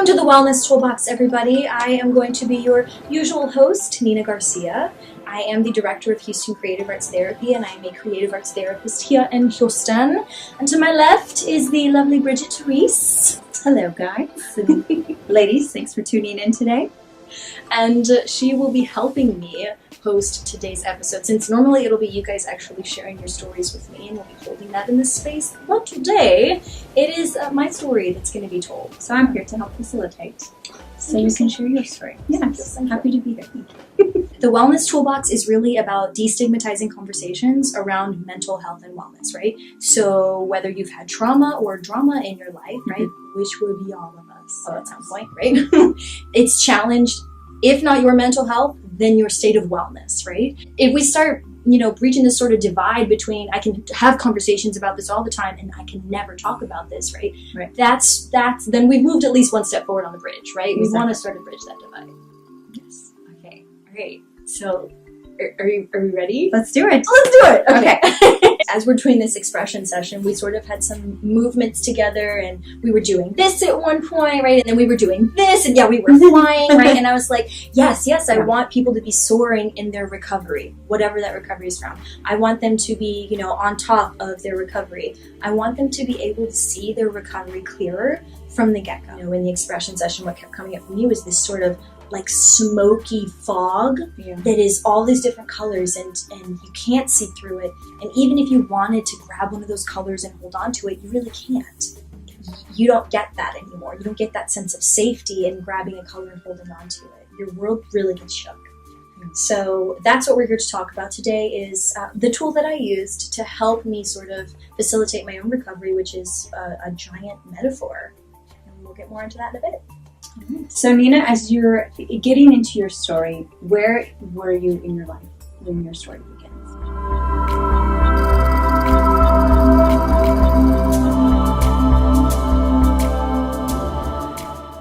Welcome to the Wellness Toolbox, everybody. I am going to be your usual host, Nina Garcia. I am the director of Houston Creative Arts Therapy, and I am a creative arts therapist here in Houston. And to my left is the lovely Bridget Therese. Hello, guys. Ladies, thanks for tuning in today. And she will be helping me host today's episode, since normally it'll be you guys actually sharing your stories with me, and we'll be holding that in this space. But today, it is my story that's going to be told. So I'm here to help facilitate, so you can share your story. Yes, I'm happy to be here. Thank you. The Wellness Toolbox is really about destigmatizing conversations around mental health and wellness, right? So whether you've had trauma or drama in your life, right, which would be all of us at some point, right? It's challenged, if not your mental health, then your state of wellness, right? If we start, breaching this sort of divide between I can have conversations about this all the time and I can never talk about this, right? That's then we've moved at least one step forward on the bridge, right? Exactly. We want to start to bridge that divide. Yes. Okay. All right. So are we ready? Let's do it. Let's do it. Okay. As we're doing this expression session, we sort of had some movements together, and we were doing this at one point, right? And then we were doing this, and we were flying, right? And I was like, yes, I want people to be soaring in their recovery, whatever that recovery is from. I want them to be, on top of their recovery. I want them to be able to see their recovery clearer from the get-go. In the expression session, what kept coming up for me was this sort of like smoky fog that is all these different colors, and you can't see through it. And even if you wanted to grab one of those colors and hold on to it, you really can't. You don't get that anymore. You don't get that sense of safety in grabbing a color and holding on to it. Your world really gets shook. So that's what we're here to talk about today, is the tool that I used to help me sort of facilitate my own recovery, which is a giant metaphor. And we'll get more into that in a bit. So Nina, as you're getting into your story, where were you in your life when your story begins?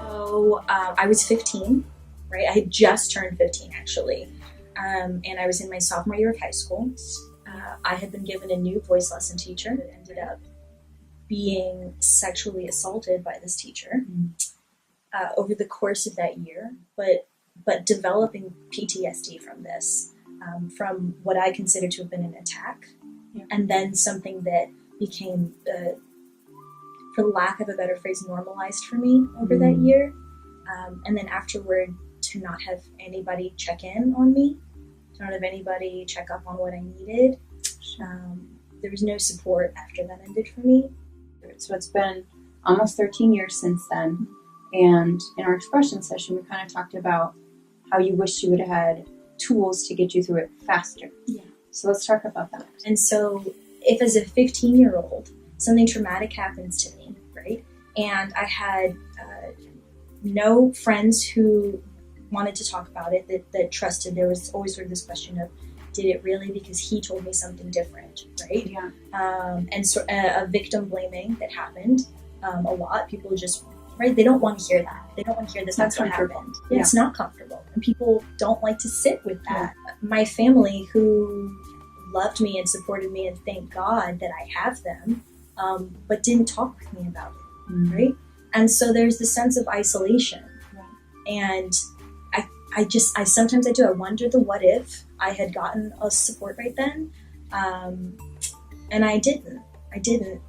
So I was 15, right? I had just turned 15 actually, and I was in my sophomore year of high school. I had been given a new voice lesson teacher that ended up being sexually assaulted by this teacher. Over the course of that year, but developing PTSD from this, from what I consider to have been an attack, and then something that became, for lack of a better phrase, normalized for me over that year, and then afterward to not have anybody check in on me, to not have anybody check up on what I needed. There was no support after that ended for me. So it's been almost 13 years since then. And in our expression session, we kind of talked about how you wish you would have had tools to get you through it faster. Yeah. So let's talk about that. And so if as a 15-year-old, something traumatic happens to me, right? And I had no friends who wanted to talk about it, that trusted. There was always sort of this question of, did it really? Because he told me something different, right? Yeah. And so a victim blaming that happened a lot. People just... right? They don't want to hear that. They don't want to hear this. That's what happened. Yeah. It's not comfortable. And people don't like to sit with that. Yeah. My family, who loved me and supported me, and thank God that I have them, but didn't talk with me about it, right? And so there's this sense of isolation. And I sometimes I wonder the what if I had gotten a support right then. And I didn't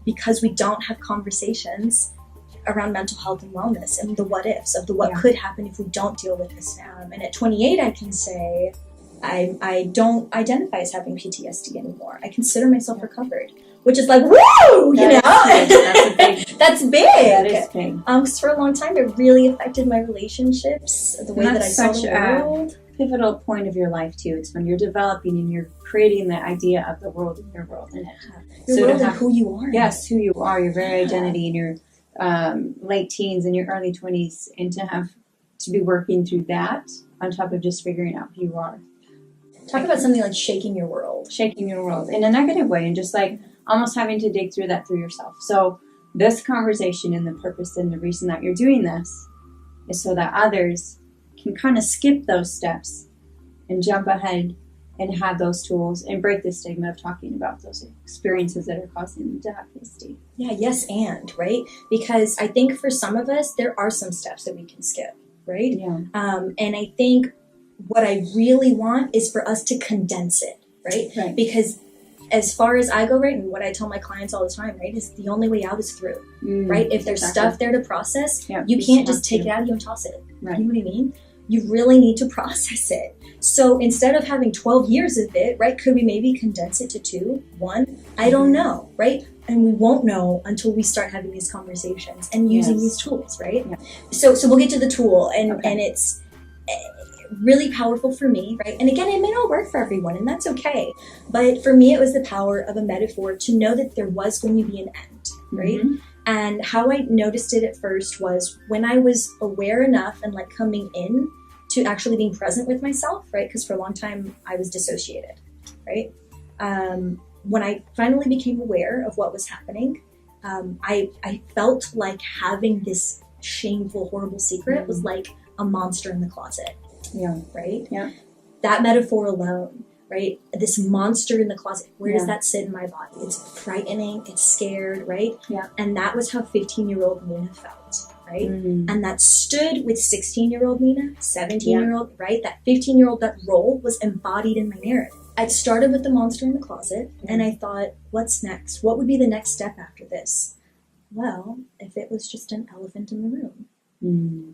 because we don't have conversations around mental health and wellness, and the what ifs of the what could happen if we don't deal with this now. And at 28, I can say I don't identify as having PTSD anymore. I consider myself recovered, which is like, woo, that's big. That is big. Because for a long time, it really affected my relationships, the way that I saw the world. Pivotal point of your life too. It's when you're developing and you're creating the idea of the world in your world in it. Your world and who you are. Yes, who you are, your very identity, and your late teens and your early 20s, and to be working through that on top of just figuring out who you are. Talk about something like shaking your world in a negative way, and just like almost having to dig through that through yourself. So this conversation and the purpose and the reason that you're doing this is so that others can kind of skip those steps and jump ahead and have those tools and break the stigma of talking about those experiences that are causing them to have PTSD. Yeah, yes, and, right? Because I think for some of us, there are some steps that we can skip, right? Yeah. And I think what I really want is for us to condense it, right? Right. Because as far as I go, right, and what I tell my clients all the time, right, is the only way out is through, right? If there's stuff there to process, you can't just take it out of you and toss it. Right. You know what I mean? You really need to process it. So instead of having 12 years of it, right, could we maybe condense it to 2, 1? I don't know, right? And we won't know until we start having these conversations and using these tools, right? Yeah. So we'll get to the tool, and it's really powerful for me, right? And again, it may not work for everyone, and that's okay. But for me, it was the power of a metaphor to know that there was going to be an end, right? And how I noticed it at first was when I was aware enough and like coming in to actually being present with myself, right? Because for a long time I was dissociated, right? When I finally became aware of what was happening, I felt like having this shameful, horrible secret was like a monster in the closet. Yeah. Right? Yeah. That metaphor alone, right? This monster in the closet, where does that sit in my body? It's frightening, it's scared, right? Yeah. And that was how 15-year-old Nina felt, right? And that stood with 16-year-old Nina, 17-year-old, right? That 15-year-old, that role was embodied in my narrative. I'd started with the monster in the closet, and I thought, what's next? What would be the next step after this? Well, if it was just an elephant in the room.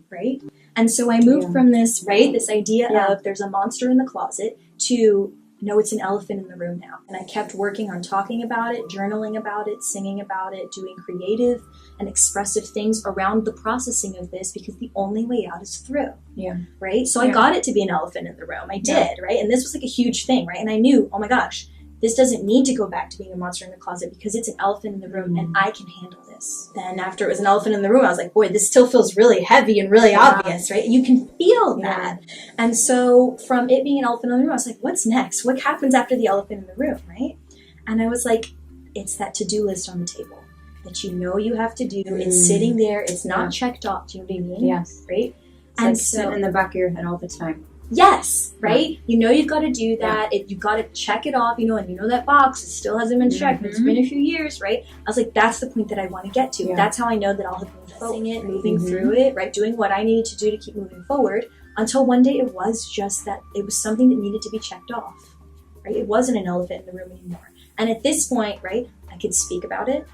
Right? And so I moved from this, right, this idea of there's a monster in the closet to, no, it's an elephant in the room now. And I kept working on talking about it, journaling about it, singing about it, doing creative and expressive things around the processing of this, because the only way out is through. Yeah. Right? So I got it to be an elephant in the room. I did, right? And this was like a huge thing, right? And I knew, oh my gosh, this doesn't need to go back to being a monster in the closet because it's an elephant in the room and I can handle this. Then after it was an elephant in the room, I was like, boy, this still feels really heavy and really obvious, right? You can feel that. And so from it being an elephant in the room, I was like, what's next? What happens after the elephant in the room, right? And I was like, it's that to-do list on the table that you know you have to do. It's sitting there. It's not checked off. Do you know what I mean? Yes. Right? It's and like sitting in the back of your head all the time. Yes, right? You know you've got to do that. You've got to check it off, you know, and you know that box, it still hasn't been checked. It's been a few years, right? I was like, that's the point that I want to get to. That's how I know that I'll have been processing it, moving through it, right? Doing what I needed to do to keep moving forward, until one day it was just that it was something that needed to be checked off, right? It wasn't an elephant in the room anymore. And at this point, right, I could speak about it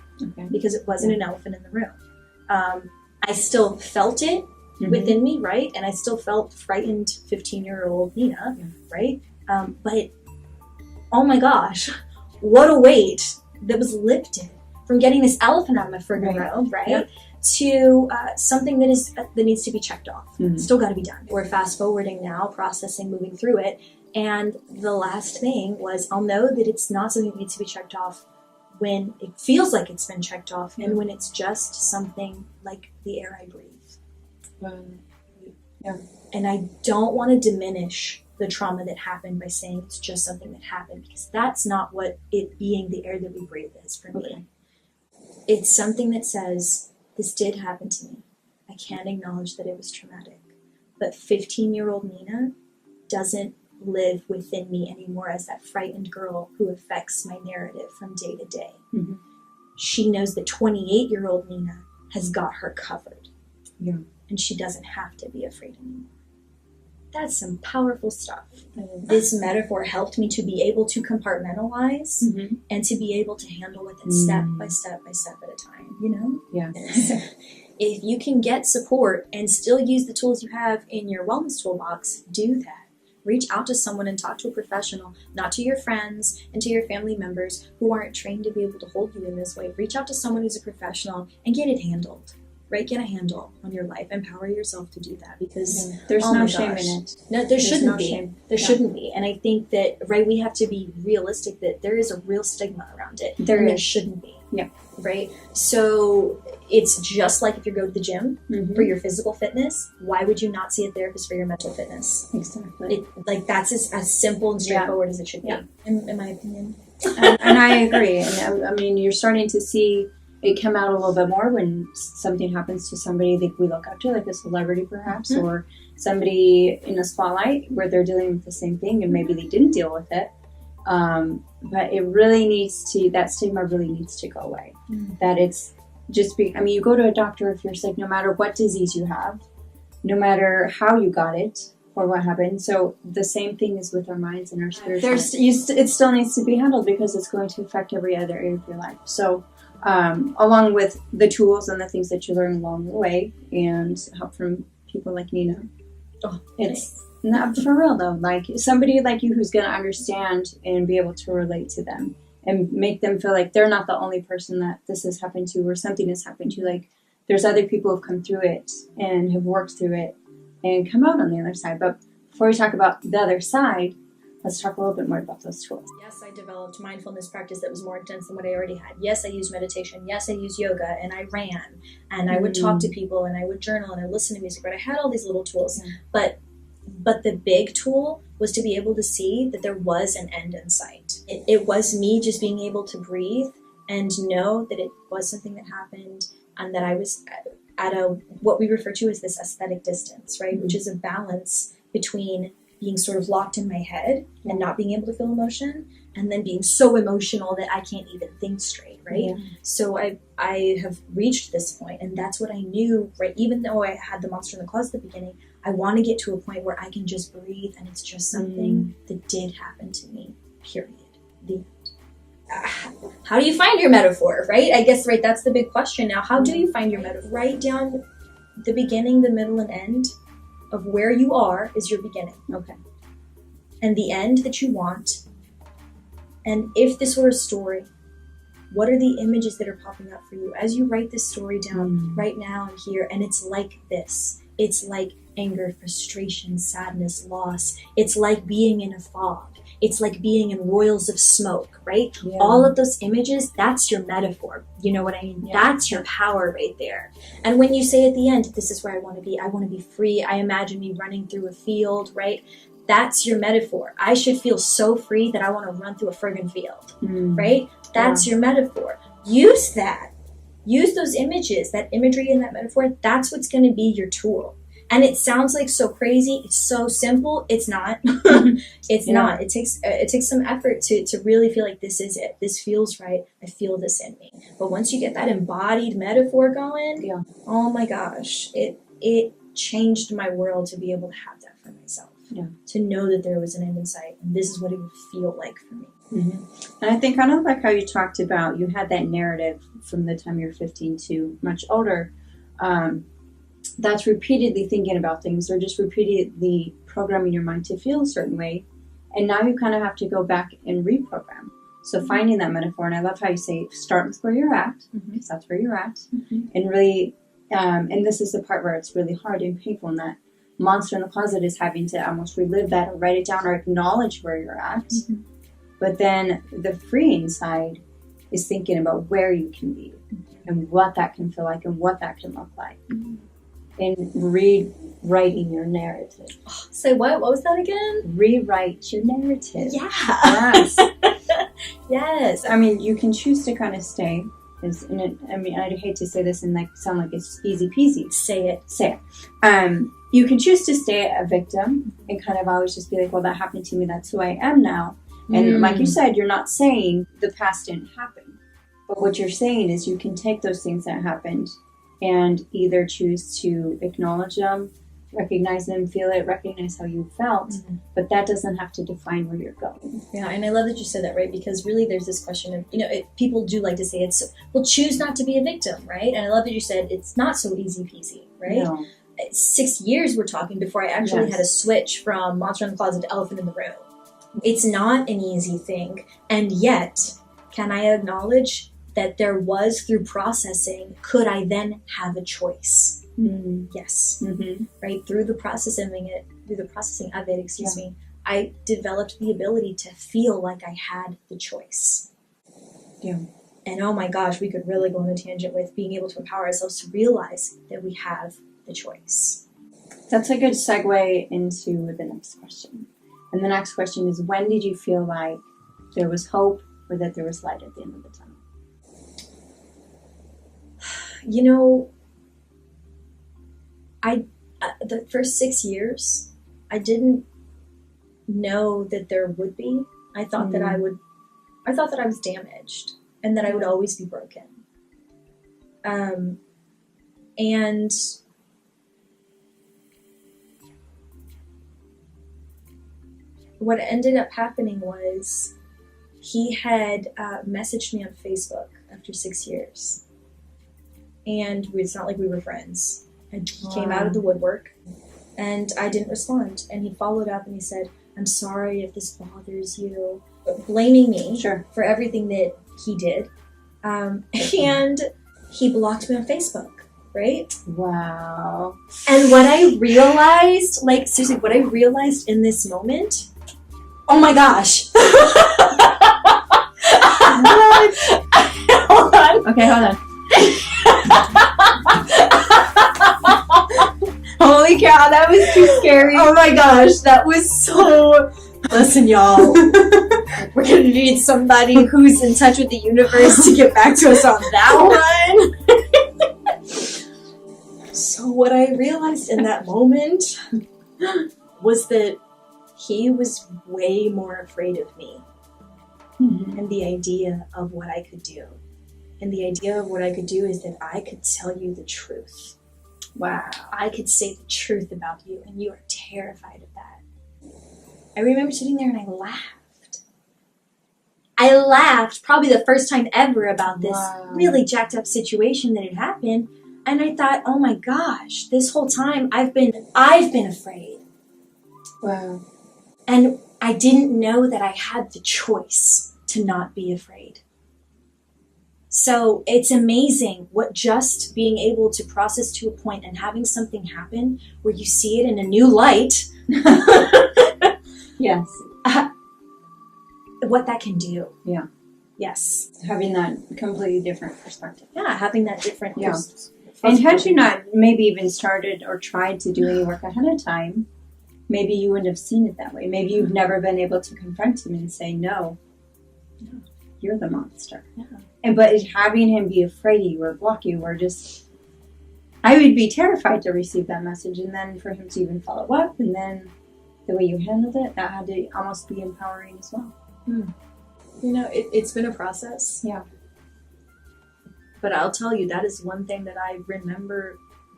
because it wasn't an elephant in the room. I still felt it within me, right? And I still felt frightened 15-year-old Nina, right? But oh my gosh, what a weight that was lifted from getting this elephant out of my friggin' room, right? To something that needs to be checked off. Still got to be done. We're fast forwarding now, processing, moving through it. And the last thing was, I'll know that it's not something that needs to be checked off when it feels like it's been checked off and when it's just something like the air I breathe. And I don't want to diminish the trauma that happened by saying it's just something that happened, because that's not what it being the air that we breathe is for me. It's something that says, this did happen to me. I can't acknowledge that it was traumatic. But 15-year-old Nina doesn't live within me anymore as that frightened girl who affects my narrative from day to day. She knows that 28-year-old Nina has got her covered. And she doesn't have to be afraid anymore. That's some powerful stuff. This metaphor helped me to be able to compartmentalize and to be able to handle with it step by step by step at a time, you know? Yeah. If you can get support and still use the tools you have in your wellness toolbox, do that. Reach out to someone and talk to a professional, not to your friends and to your family members who aren't trained to be able to hold you in this way. Reach out to someone who's a professional and get it handled. Right? Get a handle on your life. Empower yourself to do that, because there's no shame in it. No, there shouldn't be. There shouldn't be. And I think that, right, we have to be realistic that there is a real stigma around it. There shouldn't be. Yeah. Right? So it's just like if you go to the gym for your physical fitness, why would you not see a therapist for your mental fitness? Exactly. That's as simple and straightforward as it should be, in my opinion. And I agree. And I mean, you're starting to see it come out a little bit more when something happens to somebody that we look up to, like a celebrity perhaps, or somebody in a spotlight where they're dealing with the same thing and maybe they didn't deal with it. But it really needs to, that stigma really needs to go away. That it's just you go to a doctor if you're sick, no matter what disease you have, no matter how you got it or what happened. So the same thing is with our minds and our spirits. It still needs to be handled because it's going to affect every other area of your life. So along with the tools and the things that you learn along the way and help from people like Nina. It's not for real though. Like somebody like you who's going to understand and be able to relate to them and make them feel like they're not the only person that this has happened to or something has happened to. Like there's other people who've come through it and have worked through it and come out on the other side. But before we talk about the other side, let's talk a little bit more about those tools. Yes, I developed mindfulness practice that was more intense than what I already had. Yes, I used meditation. Yes, I used yoga, and I ran, and I would talk to people, and I would journal, and I listened to music. But I had all these little tools. But the big tool was to be able to see that there was an end in sight. It was me just being able to breathe and know that it was something that happened, and that I was at what we refer to as this aesthetic distance, right? Which is a balance between being sort of locked in my head and not being able to feel emotion, and then being so emotional that I can't even think straight, right? So I have reached this point, and that's what I knew, right? Even though I had the monster in the closet at the beginning, I want to get to a point where I can just breathe, and it's just something that did happen to me, period. The end. How do you find your metaphor, right? I guess, right, that's the big question now. How do you find your metaphor? Write down the beginning, the middle, and end of where you are is your beginning. Okay. And the end that you want. And if this were a story, what are the images that are popping up for you as you write this story down right now and here? And it's like this. It's like anger, frustration, sadness, loss. It's like being in a fog. It's like being in royals of smoke, right? Yeah. All of those images, that's your metaphor. You know what I mean? Yeah. That's your power right there. And when you say at the end, this is where I want to be free. I imagine me running through a field, right? That's your metaphor. I should feel so free that I want to run through a friggin' field, right? That's your metaphor. Use that. Use those images, that imagery and that metaphor. That's what's going to be your tool. And it sounds like so crazy. It's so simple. It's not. It's not. It takes some effort to really feel like this is it. This feels right. I feel this in me. But once you get that embodied metaphor going, oh my gosh, it changed my world to be able to have that for myself. Yeah. To know that there was an end in sight, and this is what it would feel like for me. And I think kind of like how you talked about, you had that narrative from the time you're 15 to much older. That's repeatedly thinking about things or just repeatedly programming your mind to feel a certain way. And now you kind of have to go back and reprogram. So finding that metaphor, and I love how you say, start with where you're at, because that's where you're at. And really, and this is the part where it's really hard and painful, and that monster in the closet is having to almost relive that or write it down or acknowledge where you're at. But then the freeing side is thinking about where you can be and what that can feel like and what that can look like. And rewriting your narrative. Say what? What was that again? Rewrite your narrative. Yeah. Yes. Yes. I mean, you can choose to kind of stay. I hate to say this and sound like it's easy peasy. Say it. You can choose to stay a victim and kind of always just be like, well, that happened to me. That's who I am now. And like you said, you're not saying the past didn't happen. But what you're saying is you can take those things that happened and either choose to acknowledge them, recognize them, feel it, recognize how you felt, but that doesn't have to define where you're going. Yeah, and I love that you said that, right? Because really there's this question of, people do like to say choose not to be a victim, right? And I love that you said it's not so easy peasy, right? No. 6 years we're talking before I actually had to switch from monster in the closet to elephant in the room. It's not an easy thing, and yet, can I acknowledge that there was, through processing, could I then have a choice? Yes. Right? Through the processing of it, I developed the ability to feel like I had the choice. Yeah. And oh my gosh, we could really go on a tangent with being able to empower ourselves to realize that we have the choice. That's a good segue into the next question. And the next question is, when did you feel like there was hope or that there was light at the end of the tunnel? You know, the first 6 years, I didn't know that there would be. I thought that I was damaged and that I would always be broken. And what ended up happening was he had messaged me on Facebook after 6 years. And it's not like we were friends. And he came out of the woodwork, and I didn't respond. And he followed up and he said, I'm sorry if this bothers you, blaming me for everything that he did. And he blocked me on Facebook, right? Wow. And what I realized, like, seriously, what I realized in this moment, oh my gosh. Hold on. Okay, hold on. Holy cow, that was too scary. Oh my gosh, that was so... Listen, y'all. We're gonna need somebody who's in touch with the universe to get back to us on that one. So what I realized in that moment was that he was way more afraid of me and the idea of what I could do. And the idea of what I could do is that I could tell you the truth. Wow. I could say the truth about you, and you are terrified of that. I remember sitting there and I laughed. I laughed probably the first time ever about this really jacked up situation that had happened. And I thought, oh my gosh, this whole time I've been afraid. Wow. And I didn't know that I had the choice to not be afraid. So it's amazing what just being able to process to a point and having something happen where you see it in a new light. Yes. What that can do. Yeah. Yes. Having that completely different perspective. Yeah, having that different And had you not maybe even started or tried to do any work ahead of time, maybe you wouldn't have seen it that way. Maybe you've never been able to confront him and say, no, you're the monster. Yeah. But having him be afraid of you or block you or just... I would be terrified to receive that message, and then for him to even follow up, and then the way you handled it, that had to almost be empowering as well. You know, it's been a process. Yeah. But I'll tell you, that is one thing that I remember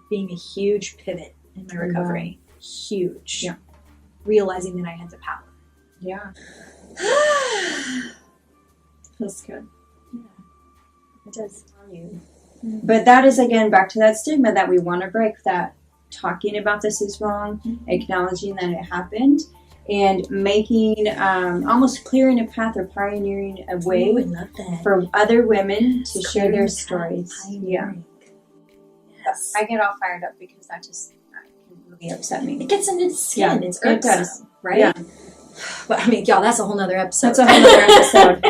being a huge pivot in my recovery. Wow. Huge. Yeah. Realizing that I had the power. Yeah. Feels good. Yeah. It does. But that is, again, back to that stigma that we want to break, that talking about this is wrong, acknowledging that it happened, and making, almost clearing a path or pioneering a way for other women to share their stories. Yeah. Yes. I get all fired up because that just can really upset me. It gets into the skin. Yeah, it's irksome, it does. Right? Yeah. But I mean, y'all, that's a whole nother episode. That's a whole nother episode.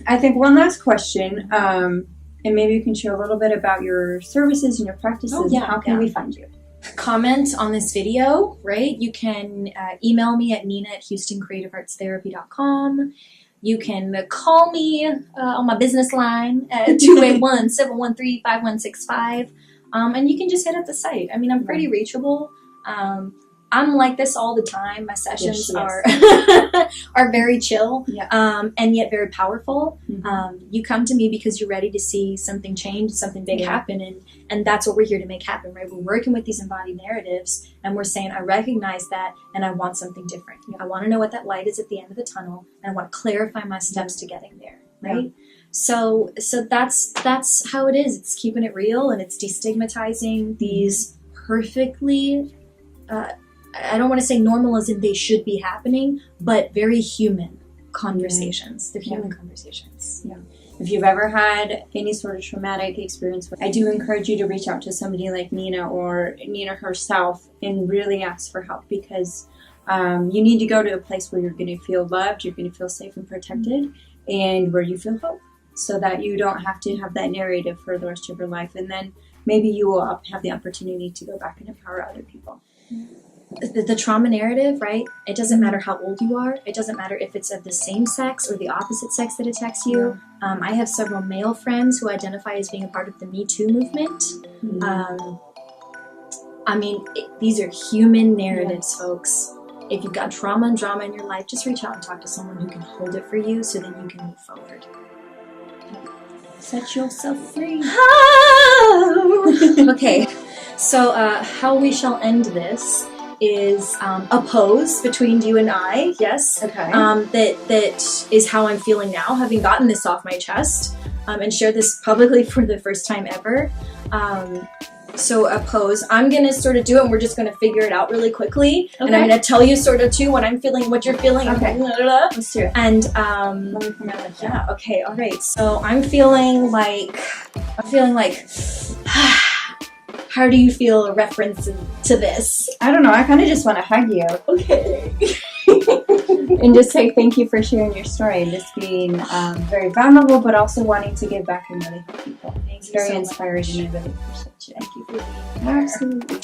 I think one last question, and maybe you can share a little bit about your services and your practices. How can we find you? Comment on this video, right? You can email me at nina@houstoncreativeartstherapy.com. You can call me on my business line at 281-713-5165. And you can just hit up the site. I mean, I'm pretty reachable. I'm like this all the time. My sessions are are very chill, and yet very powerful. You come to me because you're ready to see something change, something big happen, and that's what we're here to make happen, right? We're working with these embodied narratives, and we're saying, I recognize that, and I want something different. I want to know what that light is at the end of the tunnel, and I want to clarify my steps to getting there, right? Yeah. So that's how it is. It's keeping it real, and it's destigmatizing these perfectly. I don't want to say normal as in they should be happening, but very human conversations. They're human conversations. Yeah. If you've ever had any sort of traumatic experience, I do encourage you to reach out to somebody like Nina or Nina herself and really ask for help, because you need to go to a place where you're going to feel loved, you're going to feel safe and protected, and where you feel hope, so that you don't have to have that narrative for the rest of your life. And then maybe you will have the opportunity to go back and empower other people. the trauma narrative, right? It doesn't matter how old you are. It doesn't matter if it's of the same sex or the opposite sex that attacks you. I have several male friends who identify as being a part of the Me Too movement. I mean, these are human narratives, folks. If you've got trauma and drama in your life, just reach out and talk to someone who can hold it for you so then you can move forward. Set yourself free. Okay, so how we shall end this is a pose between you and I, yes. Okay. That is how I'm feeling now, having gotten this off my chest, and share this publicly for the first time ever. So a pose, I'm gonna sort of do it and we're just gonna figure it out really quickly. Okay. And I'm gonna tell you sort of too what I'm feeling, what you're feeling. Okay. Let's do it. And let me come out like that. Yeah, okay, all right. So I'm feeling like how do you feel a reference to this? I don't know, I kind of just want to hug you. Okay. And just say thank you for sharing your story and just being very vulnerable, but also wanting to give back and really help people. It's very inspiring and I really appreciate you. Thank you for being here. Absolutely.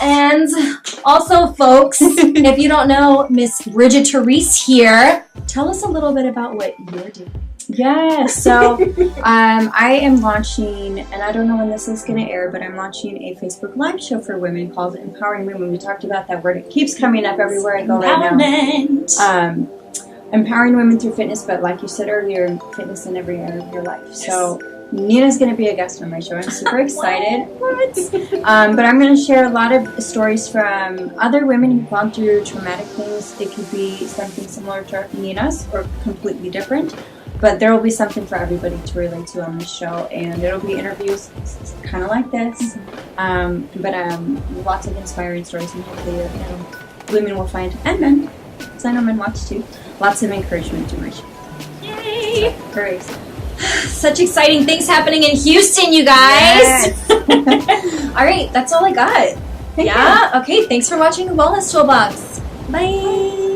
And also, folks, if you don't know Miss Bridget Therese here, tell us a little bit about what you're doing. Yes, so I am launching, and I don't know when this is going to air, but I'm launching a Facebook Live show for women called Empowering Women. We talked about that word. It keeps coming up everywhere I go right now. Empowering women through fitness, but like you said earlier, fitness in every area of your life. Yes. So Nina's going to be a guest on my show. I'm super excited. But I'm going to share a lot of stories from other women who've gone through traumatic things. It could be something similar to Nina's or completely different. But there will be something for everybody to relate to on this show, and it'll be interviews kind of like this, but lots of inspiring stories, and hopefully women will find, and men, because I know men watch too, lots of encouragement to my show. Yay! So, very excited. Such exciting things happening in Houston, you guys! Yes. All right, that's all I got. Thank you. Okay, thanks for watching the Wellness Toolbox. Bye!